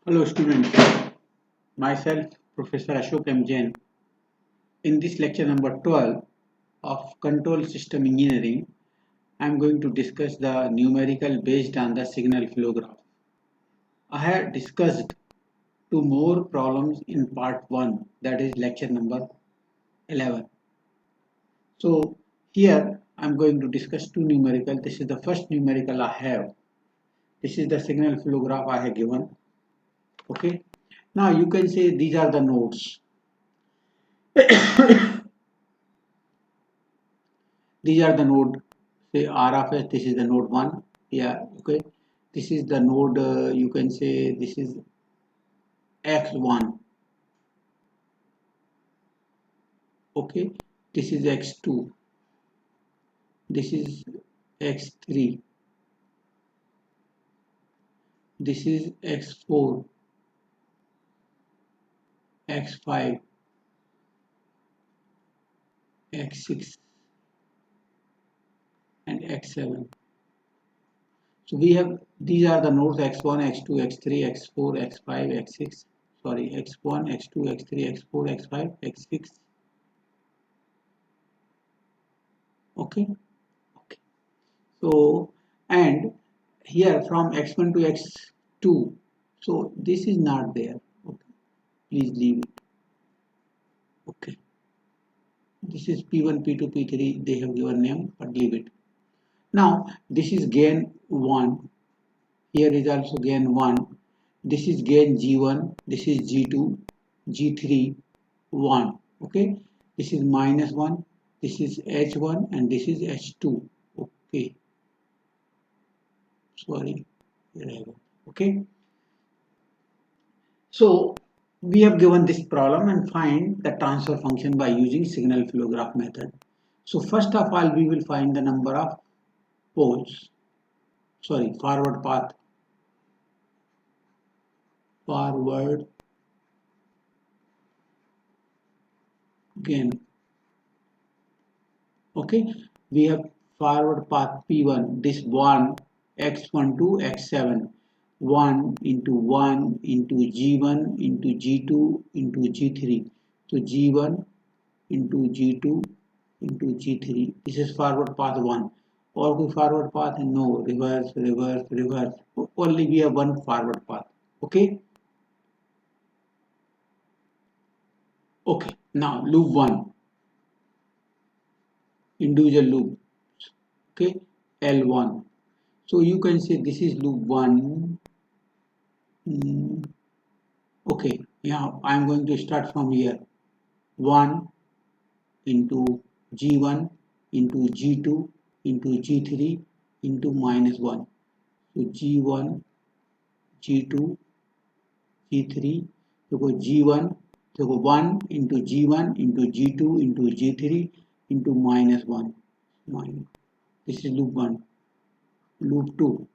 Hello students, myself Professor Ashok M. Jain. In this lecture number 12 of Control System Engineering, I am going to discuss the numerical based on the signal flow graph. I have discussed two more problems in part 1, that is lecture number 11. So here I am going to discuss two numerical. This is the first numerical I have. This is the signal flow graph I have given. Okay. Now you can say these are the nodes. These are the node, say R of S, this is the node 1. Yeah, okay. This is the node, you can say this is X1. Okay. This is X2. This is X3. This is X4, X5, X6, and X7. So we have, these are the nodes X1, X2, X3, X4, X5, X6. Sorry, X1, X2, X3, X4, X5, X6. Okay. Okay. So, and here from x1 to x2, so this is not there. Okay, please leave it. Okay, this is p1, p2, p3, they have given name, but leave it. Now this is gain 1, here is also gain 1, this is gain g1, this is g2, g3, 1. Okay, this is minus 1, this is h1, and this is h2. Okay, sorry, here I go. Okay, so we have given this problem and find the transfer function by using signal flow graph method. So first of all, we will find the number of poles, sorry, forward path, forward gain. Okay, we have forward path P1, this 1, x1 to x7, 1 into 1 into G1 into G2 into G3. So G1 into G2 into G3. This is forward path 1. Or कोई forward path? No, reverse, reverse, reverse. Only we have one forward path. Okay? Okay. Now loop 1. Individual loop. Okay? L1. So you can say this is loop 1. Okay. Yeah, I'm going to start from here. 1 into G1 into G2 into G3 into minus 1. So G1, G2, G3, so go G1, so go 1 into G1 into G2 into G3 into minus 1. This is loop 1. Loop 2.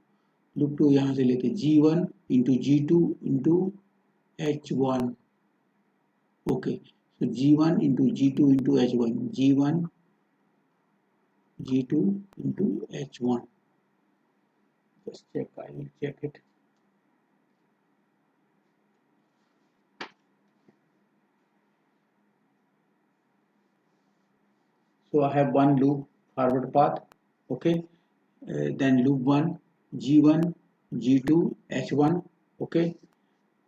Loop 2 यहाँ से लेते G1 into G2 into H1. Okay. So G1 into G2 into H1. G1, G2 into H1. Just check, I will check it. So I have one loop forward path. Okay. Then loop 1, G1, G2, H1. Okay.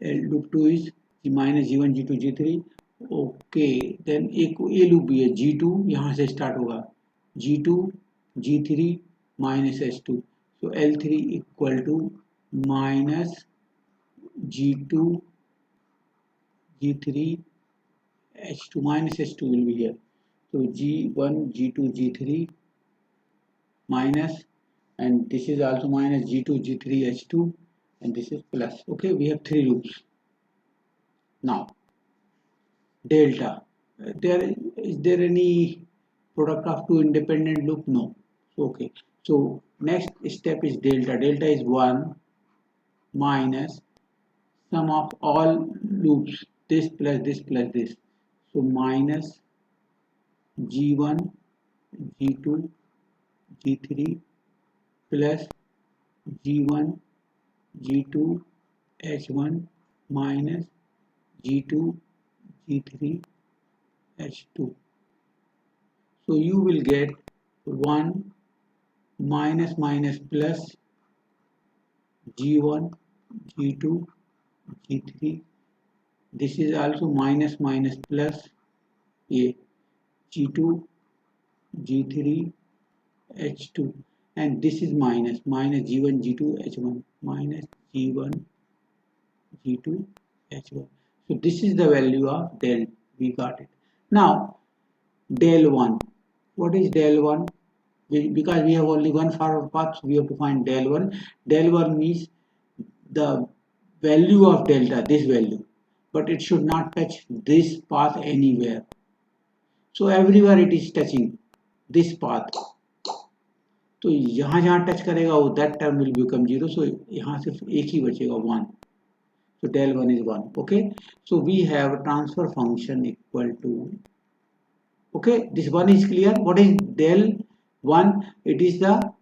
Loop 2 is G minus G1, G2, G3. Okay. Then एक ये loop भी है G2 यहाँ से start होगा G2, G3 minus H2. So L3 equal to minus G2, G3, H2 minus H2 will be here. So G1, G2, G3 minus, and this is also minus G2, G3, H2, and this is plus. Okay, we have three loops. Now, delta. Is there any product of two independent loop? No. Okay. So next step is delta. Delta is 1 minus sum of all loops. This plus this plus this. So minus G1, G2, G3 plus G1, G2, H1 minus G2 G3 H2. So you will get 1 minus minus plus G1 G2 G3. This is also minus minus plus a G2 G3 H2, and this is minus G1 G2 H1 minus G1 G2 H1. So this is the value of del. We got it. Now del 1. What is del 1? Because we have only one forward path, so we have to find del 1. Del 1 means the value of delta, this value, but it should not touch this path anywhere. So everywhere it is touching this path. तो यहाँ जहाँ touch करेगा वो that term will become zero. So यहाँ सिर्फ एक ही बचेगा 1. So del 1 is 1. Okay, so we have a transfer function equal to, okay, this one is clear. What is del 1? It is the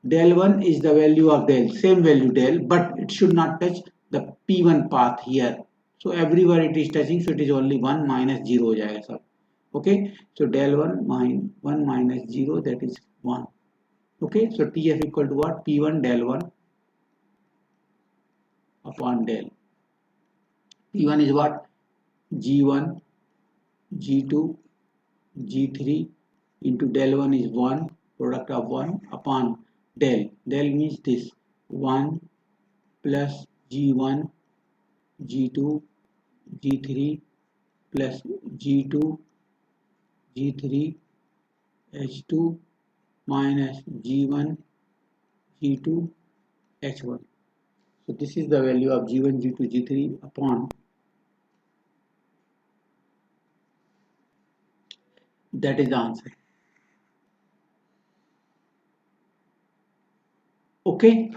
del 1 is the value of del, same value del, but it should not touch the p1 path here. So everywhere it is touching, so it is only 1 minus 0 हो जाएगा सब. Okay, so del 1 minus 0, that is 1. Okay, so TF equal to what? P1 del 1 upon del. P1 is what? G1 G2 G3 into del 1 is 1, product of 1 upon del. Del means this 1 plus G1 G2 G3 plus G2 G3 H2 minus G1 G2 H1. So this is the value of G1 G2 G3 upon, that is the answer. Okay,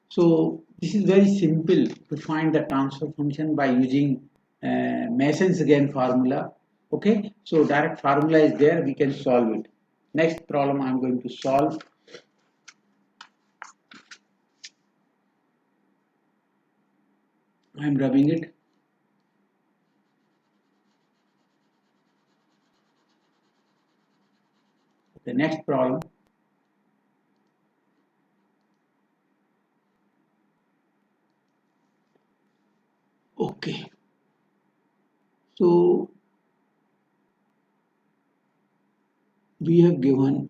so this is very simple to find the transfer function by using Mason's again formula. Okay, so direct formula is there, we can solve it. Next problem I am going to solve. I am rubbing it. The next problem. Okay, so we have given,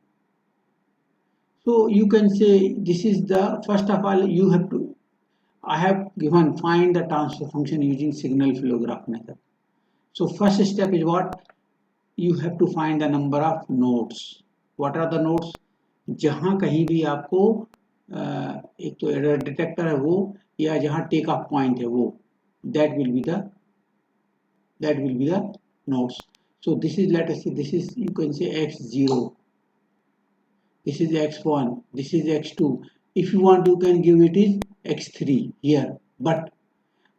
so you can say this is the, first of all you have to, I have given find the transfer function using signal flow graph method. So first step is what? You have to find the number of nodes. What are the nodes? जहाँ कहीं भी आपको एक तो error detector है वो, या जहाँ टेक ऑफ पॉइंट है वो, that will be the nodes. So this is, let us say this is, you can say x0, this is x1, this is x2. If you want you can give it is x3 here, but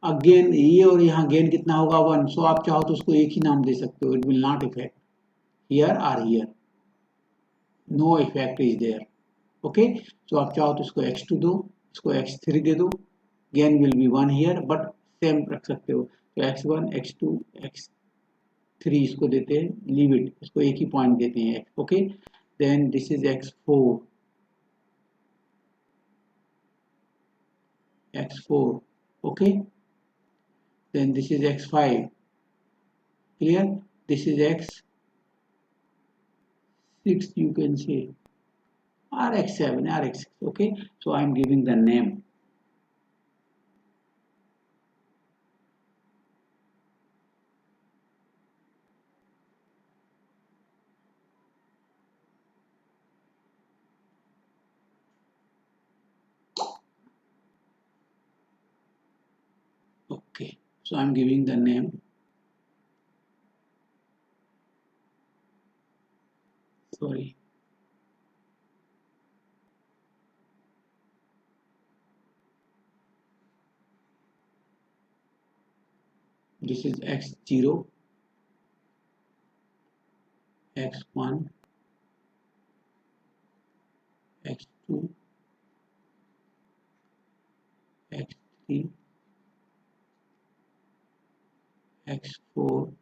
again ये और यहाँ gain कितना होगा 1. सो आप चाहो तो उसको एक ही नाम दे सकते हो, it will not effect here और here, no effect is there. Okay, so आप चाहो तो इसको x2 दो, इसको x3 दे दो, gain will be 1 here, but same रख सकते हो. तो x1 x2 x3 इसको देते हैं, लीव इट, इसको एक ही पॉइंट देते हैं. Okay, then this is x4 okay, then this is x5, clear, this is x6 you can say, or x7 or x6. Okay, so I am giving the name. Okay, so I am giving the name. Sorry, this is x0, x1, x2, x3, x4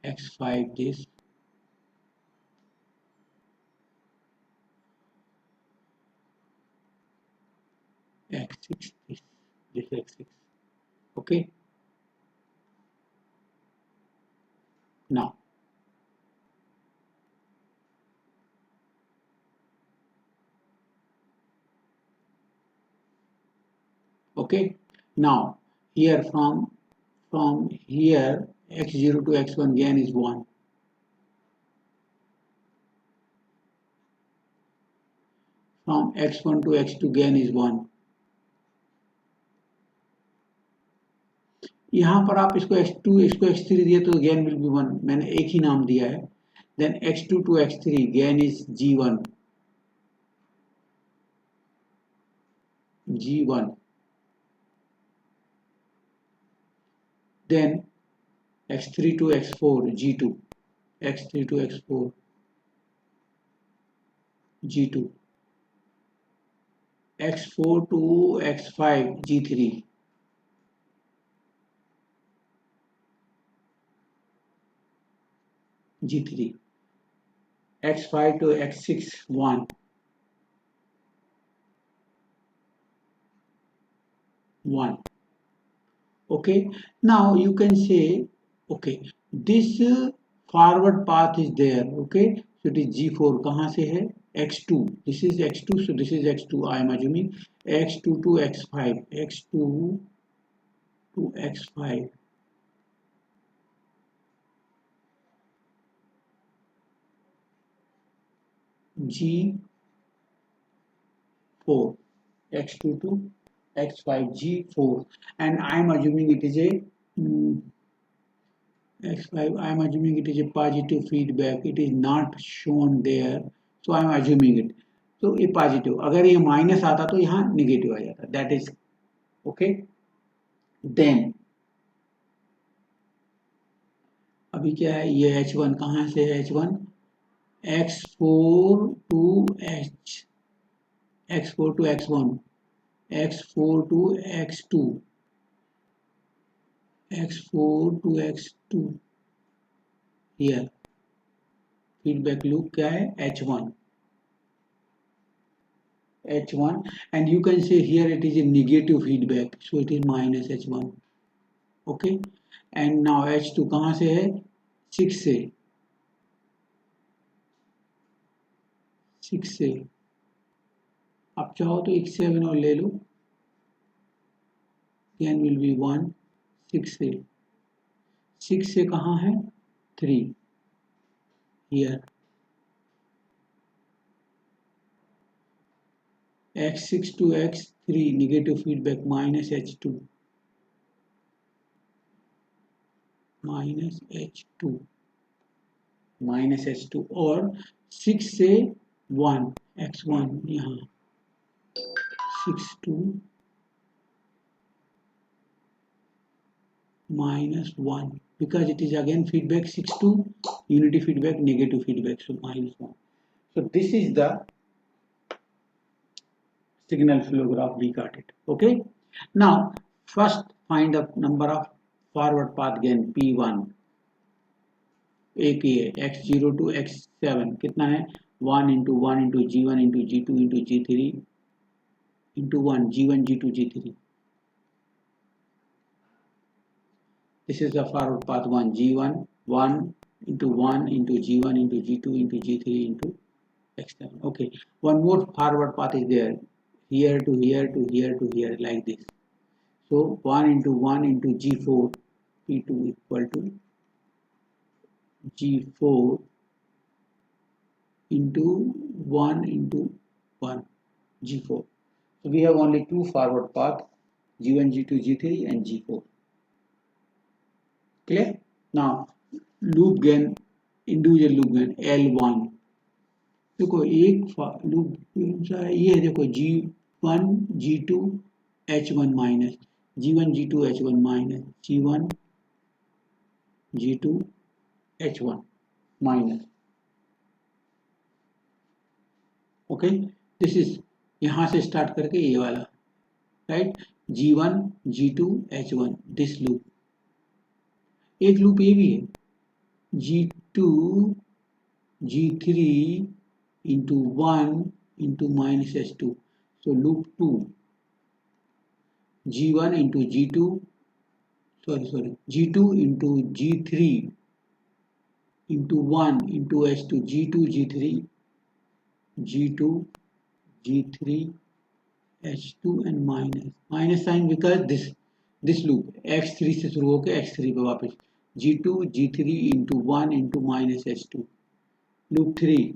x5 this, x6 this x6. Okay, now okay, now here from here x0 to x1 gain is 1. From x1 to x2 gain is 1. यहाँ पर आप इसको x2 इसको x3 दिए तो gain will be 1, मैंने एक ही नाम दिया है. Then x2 to x3 gain is g1 g1. Then x3 to x4 g2, x3 to x4 g2, x4 to x5 g3, g3, x5 to x6 1, 1. Okay, now you can say, okay, this forward path is there. Okay, so it is g4 कहाँ से है, x2, this is x2, so this is x2, I am assuming x2 to x5, x2 to x5, g4, x2 to x5 g4, and I am assuming it is a x5, I am assuming it is a positive feedback, it is not shown there, so I am assuming it. तो ये positive, अगर ये minus आता तो यहाँ negative आ जाता, that is okay. Then अभी क्या है, ये h1 कहाँ से है, h1 x4 to x4 to x1, x4 to x2, x4 to x2, here feedback loop क्या है, h1, and you can say here it is a negative feedback, so it is minus h1. okay, and now h2 कहाँ से है, 6 से, 6 से, आप चाहो तो एक 7 और ले लो, again will be 1, 6 से, 6 से कहाँ है, 3, here, x6 to x3 negative feedback minus h2, minus h2, और 6 से 1 x1 यहाँ 6 to minus 1, because it is again feedback 6 to unity feedback, negative feedback, so minus 1. So this is the signal flow graph we got it. Okay, now first find the number of forward path gain p1, एक ही है, x0 to x7 कितना है, 1 into 1 into g1 into g2 into g3 into 1, g1 g2 g3. This is the forward path 1, g1 1 into 1 into g1 into g2 into g3 into x7. Okay, one more forward path is there, here to here to here to here, like this. So 1 into 1 into g4 p2 equal to g4 into 1 into 1 g4. So we have only two forward path, g1 g2 g3 and g4. Clear? Now loop gain, individual loop gain L1. देखो एक loop ये है, देखो g1 g2 h1 minus g1 g2 h1 minus g1 g2 h1 minus. Okay, this is यहाँ से start करके ये वाला, right, G1 G2 H1 this loop. एक लूप ये भी है G2 G3 into 1 into minus H2. So loop 2 G1 into G2 G2 into G3 into 1 into H2 G2 G3 G2 G3 H2 and minus sign because this loop X3 से शुरू होकर X3 पे वापस G2 G3 into 1 into minus H2 loop 3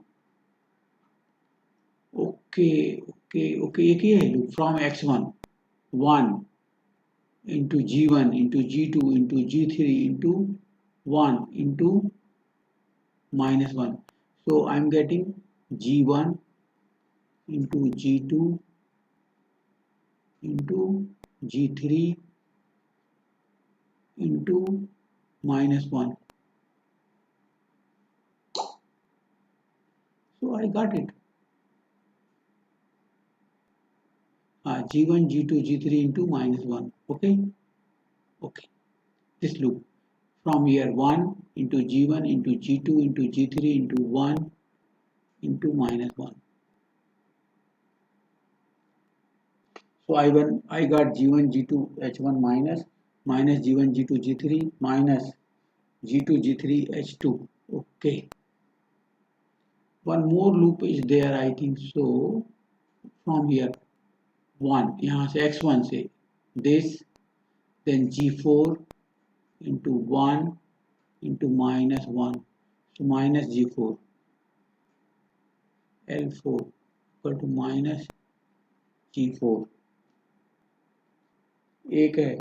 okay एक ही है loop from X1 1 into G1 into G2 into G3 into 1 into minus 1. So I'm getting G1 into G2 into G3 into minus 1. So I got it. G1, G2, G3 into minus 1. Okay. This loop from here 1 into G1 into G2 into G3 into 1 into minus 1. So I got G1, G2, H1 minus G1, G2, G3 minus G2, G3, H2. Okay. One more loop is there, I think so. From here 1 यहाँ से X1 से this then G4 into 1 into minus 1. So minus G4 L4 equal to minus G4. एक है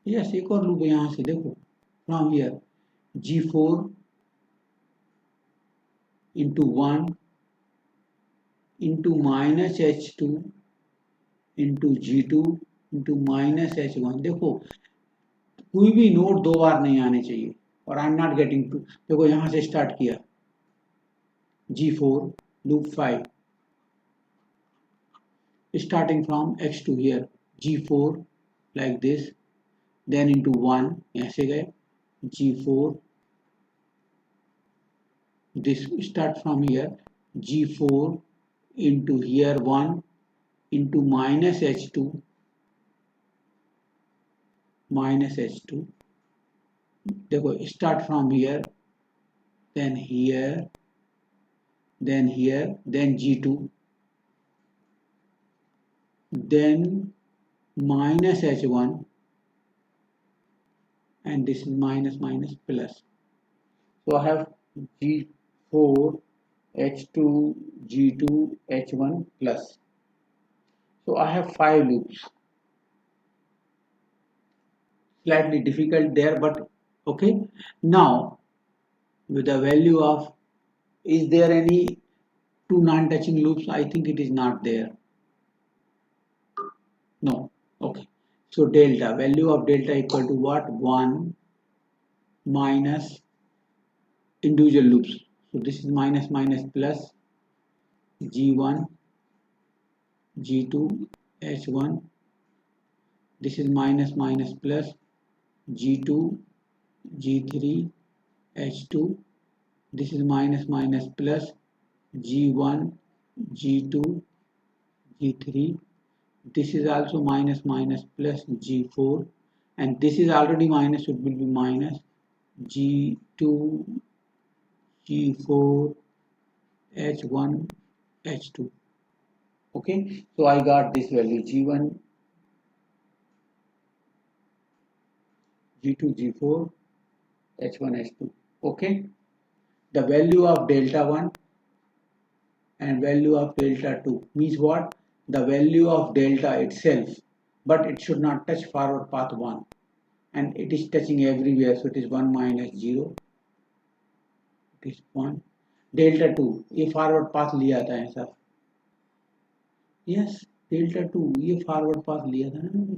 yes एक और loop है यहाँ से देखो from here G4 into 1 into minus H2 into G2 into minus H1. देखो कोई भी नोड दो बार नहीं आने चाहिए और I am not getting to. देखो यहाँ से स्टार्ट किया G4 loop 5 starting from X2 here G4 like this then into 1 ऐसे गए G4 this start from here G4 into here 1 into minus H2 देखो start from here then here then G2 then minus H1 and this is minus plus. So I have G4 H2 G2 H1 plus. So I have 5 loops. Slightly difficult there, but okay. Now with the value of, is there any two non-touching loops? I think it is not there. No. Okay. So delta, value of delta equal to what? 1 minus individual loops. So this is minus plus G1 G2 H1. This is minus plus G2 G3 H2. This is minus plus G1 G2 G3. This is also minus plus G4 and this is already minus, so it will be minus G2 G4 H1 H2. Okay, so I got this value G1 G2 G4 H1 H2. Okay, the value of delta 1 and value of delta 2 means what? The value of delta itself, but it should not touch forward path 1 and it is touching everywhere, so it is 1 minus 0, it is 1. Delta 2 ये forward path लिया था ऐसा, yes delta 2 ये forward path लिया था ना,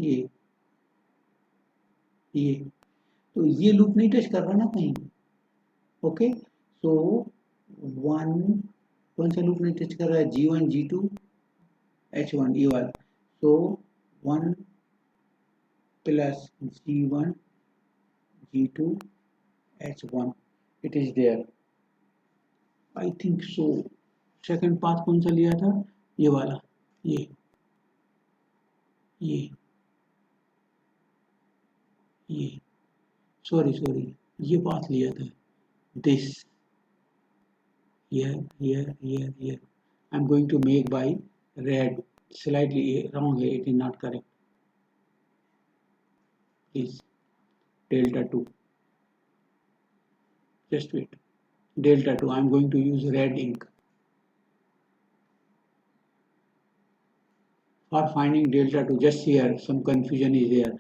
ये तो ये लूप नहीं टच कर रहा ना कहीं. ओके, सो वन कौन सा लूप नहीं टच कर रहा है? G1 G2 H1 ये वाला. So 1 plus G1 G2 H1, it is there. I think so. Second path कौन सा लिया था? ये वाला, ये ये ये सॉरी ये पाथ लिया था. This here. I'm going to make by red. Slightly wrong here. It is not correct. Please. Delta 2. Just wait. Delta 2. I'm going to use red ink. For finding delta 2, just here some confusion is there.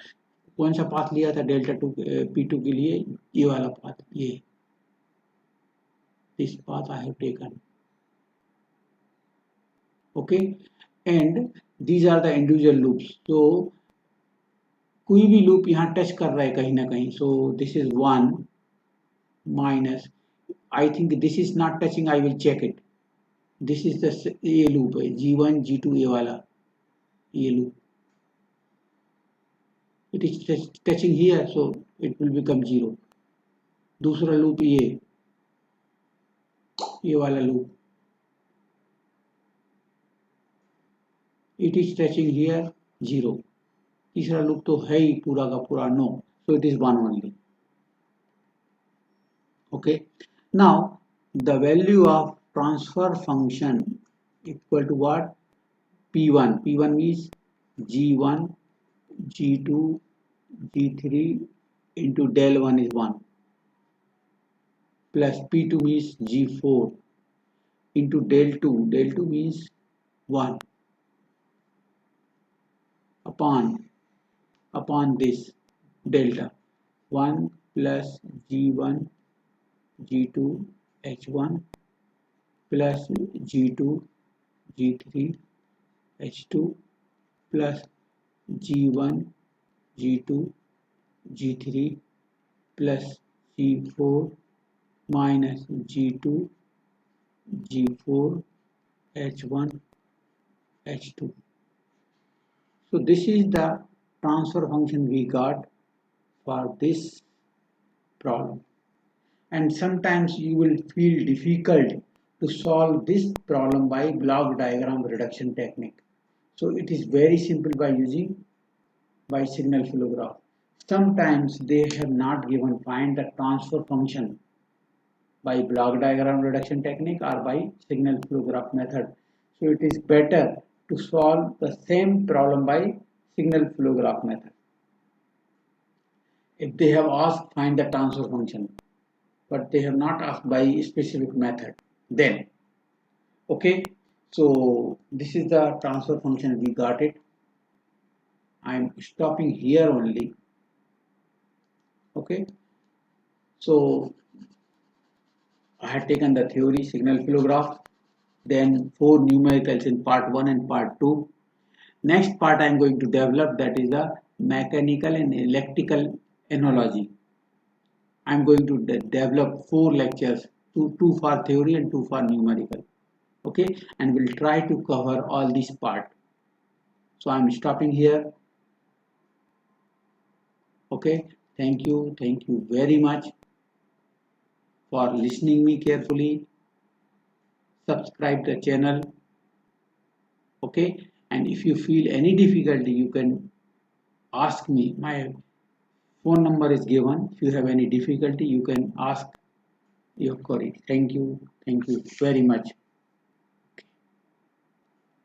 कौन सा path लिया था delta 2 P2 के लिए? ये वाला path, ये this path I have taken. Okay, and these are the individual loops. So कोई भी लूप यहाँ टच कर रहा है कहीं ना कहीं. So this is 1 minus, I think this is not touching. I will check it. This is the ये लूप है G1 G2 ये वाला, ये loop. It is touching here, so it will become 0. दूसरा लूप ये वाला loop, it is touching here 0. तीसरा loop तो है ही पूरा का पूरा no, so it is 1 only. Okay, now the value of transfer function equal to what? P1 means G1 G2 G3 into del 1 is 1 plus P2 means G4 into del 2 means 1 upon this delta 1 plus G1 G2 H1 plus G2 G3 H2 plus G1 G2 G3 plus G4 minus G2 G4 H1 H2. So this is the transfer function we got for this problem. And sometimes you will feel difficult to solve this problem by block diagram reduction technique. So it is very simple by using by signal flow graph. Sometimes they have not given find the transfer function by block diagram reduction technique or by signal flow graph method. So it is better to solve the same problem by signal flow graph method. If they have asked find the transfer function, but they have not asked by a specific method, then okay, so this is the transfer function, we got it. I am stopping here only. Okay, so I had taken the theory signal flow graph, then 4 numericals in part 1 and part 2. Next part I am going to develop, that is the mechanical and electrical analogy. I am going to develop 4 lectures, 2 for theory and 2 for numerical. Okay, and we'll try to cover all this part. So I am stopping here. Okay, thank you very much for listening me carefully. Subscribe the channel. Okay, and if you feel any difficulty, you can ask me. My phone number is given. If you have any difficulty, you can ask your query. Thank you very much.